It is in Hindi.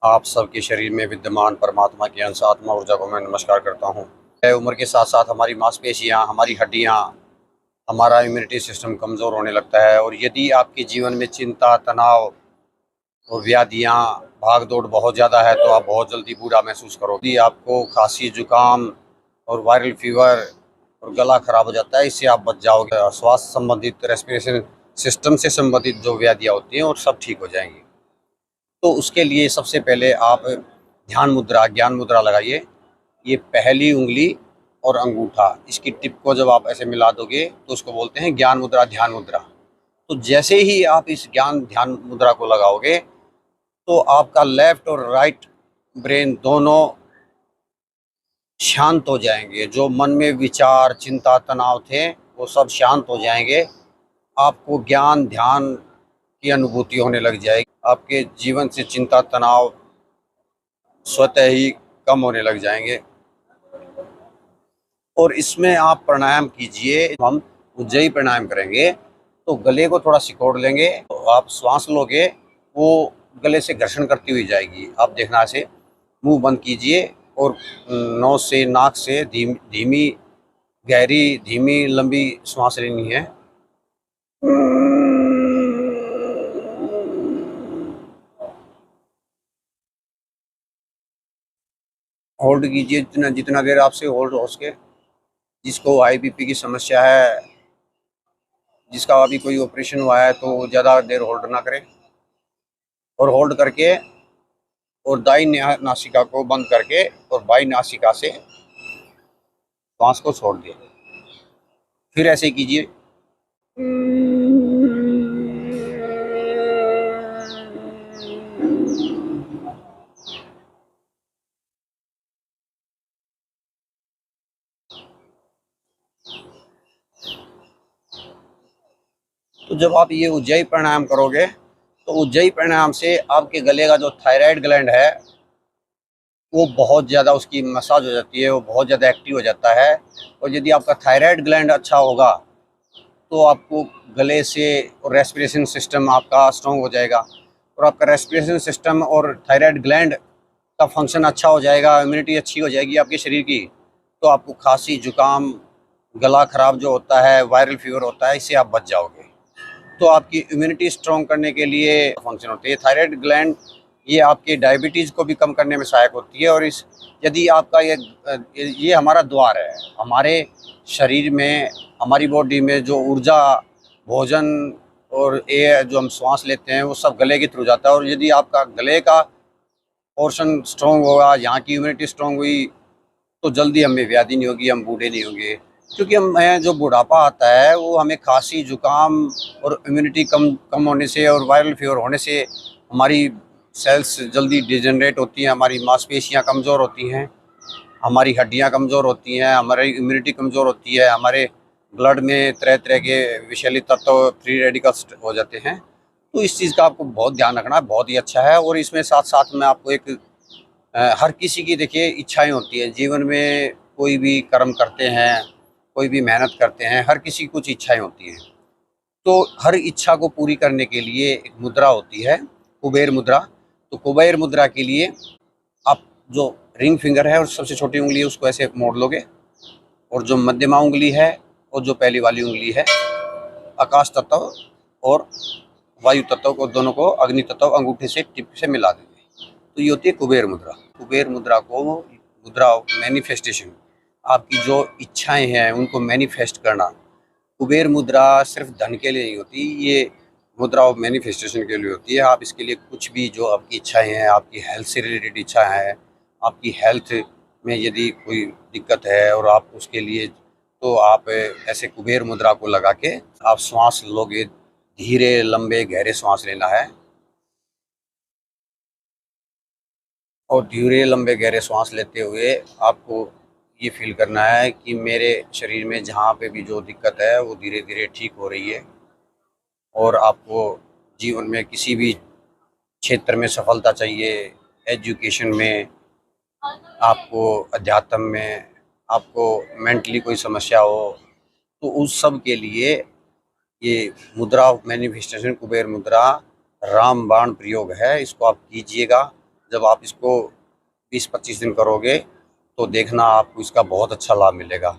आप सबके शरीर में विद्यमान परमात्मा की अंश आत्मा ऊर्जा को मैं नमस्कार करता हूँ। उम्र के साथ साथ हमारी मांसपेशियाँ, हमारी हड्डियाँ, हमारा इम्यूनिटी सिस्टम कमज़ोर होने लगता है। और यदि आपके जीवन में चिंता, तनाव और व्याधियाँ, भाग दौड़ बहुत ज़्यादा है तो आप बहुत जल्दी बूढ़ा महसूस करोगे। यदि आपको खांसी, जुकाम और वायरल फीवर और गला खराब हो जाता है, इससे आप बच जाओगे। स्वास्थ्य संबंधित, रेस्पिरेशन सिस्टम से संबंधित जो व्याधियाँ होती हैं और सब ठीक हो जाएंगी। तो उसके लिए सबसे पहले आप ध्यान मुद्रा, ज्ञान मुद्रा लगाइए। ये पहली उंगली और अंगूठा, इसकी टिप को जब आप ऐसे मिला दोगे तो उसको बोलते हैं ज्ञान मुद्रा, ध्यान मुद्रा। तो जैसे ही आप इस ज्ञान ध्यान मुद्रा को लगाओगे तो आपका लेफ्ट और राइट ब्रेन दोनों शांत हो जाएंगे। जो मन में विचार, चिंता, तनाव थे वो सब शांत हो जाएंगे। आपको ज्ञान ध्यान की अनुभूति होने लग जाएगी। आपके जीवन से चिंता, तनाव स्वतः ही कम होने लग जाएंगे। और इसमें आप प्राणायाम कीजिए। हम उज्जयी प्राणायाम करेंगे तो गले को थोड़ा सिकोड़ लेंगे, तो आप श्वास लोगे वो गले से घर्षण करती हुई जाएगी। आप देखना, से मुंह बंद कीजिए और नोज से, नाक से धीमी गहरी, धीमी लंबी श्वास लेनी है। होल्ड कीजिए जितना जितना देर आपसे होल्ड हो सके। जिसको हाई बीपी की समस्या है, जिसका अभी कोई ऑपरेशन हुआ है, तो वो ज़्यादा देर होल्ड ना करें। और होल्ड करके और दाई नासिका को बंद करके और बाई नासिका से श्वास को छोड़ दिए। फिर ऐसे ही कीजिए। तो जब आप ये उज्जयी प्राणायाम करोगे तो उज्जयी प्राणायाम से आपके गले का जो थायराइड ग्लैंड है वो बहुत ज़्यादा, उसकी मसाज हो जाती है, वो बहुत ज़्यादा एक्टिव हो जाता है। और यदि आपका थायराइड ग्लैंड अच्छा होगा तो आपको गले से और रेस्पिरेशन सिस्टम आपका स्ट्रॉन्ग हो जाएगा। और आपका रेस्पिरेशन सिस्टम और थायराइड ग्लैंड का फंक्शन अच्छा हो जाएगा, इम्यूनिटी अच्छी हो जाएगी आपके शरीर की। तो आपको खांसी, जुकाम, गला खराब जो होता है, वायरल फीवर होता है, इससे आप बच जाओगे। तो आपकी इम्यूनिटी स्ट्रॉन्ग करने के लिए फंक्शन होते हैं। थायराइड ग्लैंड ये आपके डायबिटीज़ को भी कम करने में सहायक होती है। और इस यदि आपका ये हमारा द्वार है हमारे शरीर में, हमारी बॉडी में जो ऊर्जा, भोजन और एयर जो हम सांस लेते हैं वो सब गले के थ्रू जाता है। और यदि आपका गले का पोर्शन स्ट्रॉन्ग होगा, यहाँ की इम्यूनिटी स्ट्रॉन्ग हुई, तो जल्दी हमें व्याधि नहीं होगी, हम बूढ़े नहीं होंगे। क्योंकि हमें जो बुढ़ापा आता है वो हमें खांसी, जुकाम और इम्यूनिटी कम कम होने से और वायरल फीवर होने से हमारी सेल्स जल्दी डिजनरेट होती हैं, हमारी मांसपेशियां कमज़ोर होती हैं, हमारी हड्डियां कमज़ोर होती हैं, हमारी इम्यूनिटी कमज़ोर होती है, हमारे ब्लड में तरह तरह के विषैले तत्व, फ्री रेडिकल्स हो जाते हैं। तो इस चीज़ का आपको बहुत ध्यान रखना है, बहुत ही अच्छा है। और इसमें साथ साथ में आपको एक हर किसी की देखिए इच्छाएं होती है जीवन में। कोई भी कर्म करते हैं, कोई भी मेहनत करते हैं, हर किसी की कुछ इच्छाएं होती हैं। तो हर इच्छा को पूरी करने के लिए एक मुद्रा होती है, कुबेर मुद्रा। तो कुबेर मुद्रा के लिए आप जो रिंग फिंगर है और सबसे छोटी उंगली है उसको ऐसे मोड़ लोगे, और जो मध्यमा उंगली है और जो पहली वाली उंगली है, आकाश तत्व और वायु तत्व को, दोनों को अग्नि तत्व अंगूठे से टिप से मिला देंगे। तो ये होती है कुबेर मुद्रा। कुबेर मुद्रा को, मुद्रा मैनिफेस्टेशन, आपकी जो इच्छाएं हैं उनको मैनिफेस्ट करना। कुबेर मुद्रा सिर्फ धन के लिए नहीं होती, ये मुद्रा ऑफ मैनिफेस्टेशन के लिए होती है। आप इसके लिए कुछ भी, जो आपकी इच्छाएं हैं, आपकी हेल्थ से रिलेटेड इच्छा है, आपकी हेल्थ में यदि कोई दिक्कत है और आप उसके लिए, तो आप ऐसे कुबेर मुद्रा को लगा के आप श्वास लोगे। धीरे, लंबे, गहरे श्वास लेना है और धीरे, लंबे, गहरे श्वास लेते हुए आपको ये फील करना है कि मेरे शरीर में जहाँ पे भी जो दिक्कत है वो धीरे धीरे ठीक हो रही है। और आपको जीवन में किसी भी क्षेत्र में सफलता चाहिए, एजुकेशन में, आपको अध्यात्म में, आपको मेंटली कोई समस्या हो, तो उस सब के लिए ये मुद्रा ऑफ मैनिफेस्टेशन, कुबेर मुद्रा, रामबाण प्रयोग है। इसको आप कीजिएगा। जब आप इसको 20-25 दिन करोगे तो देखना आपको इसका बहुत अच्छा लाभ मिलेगा।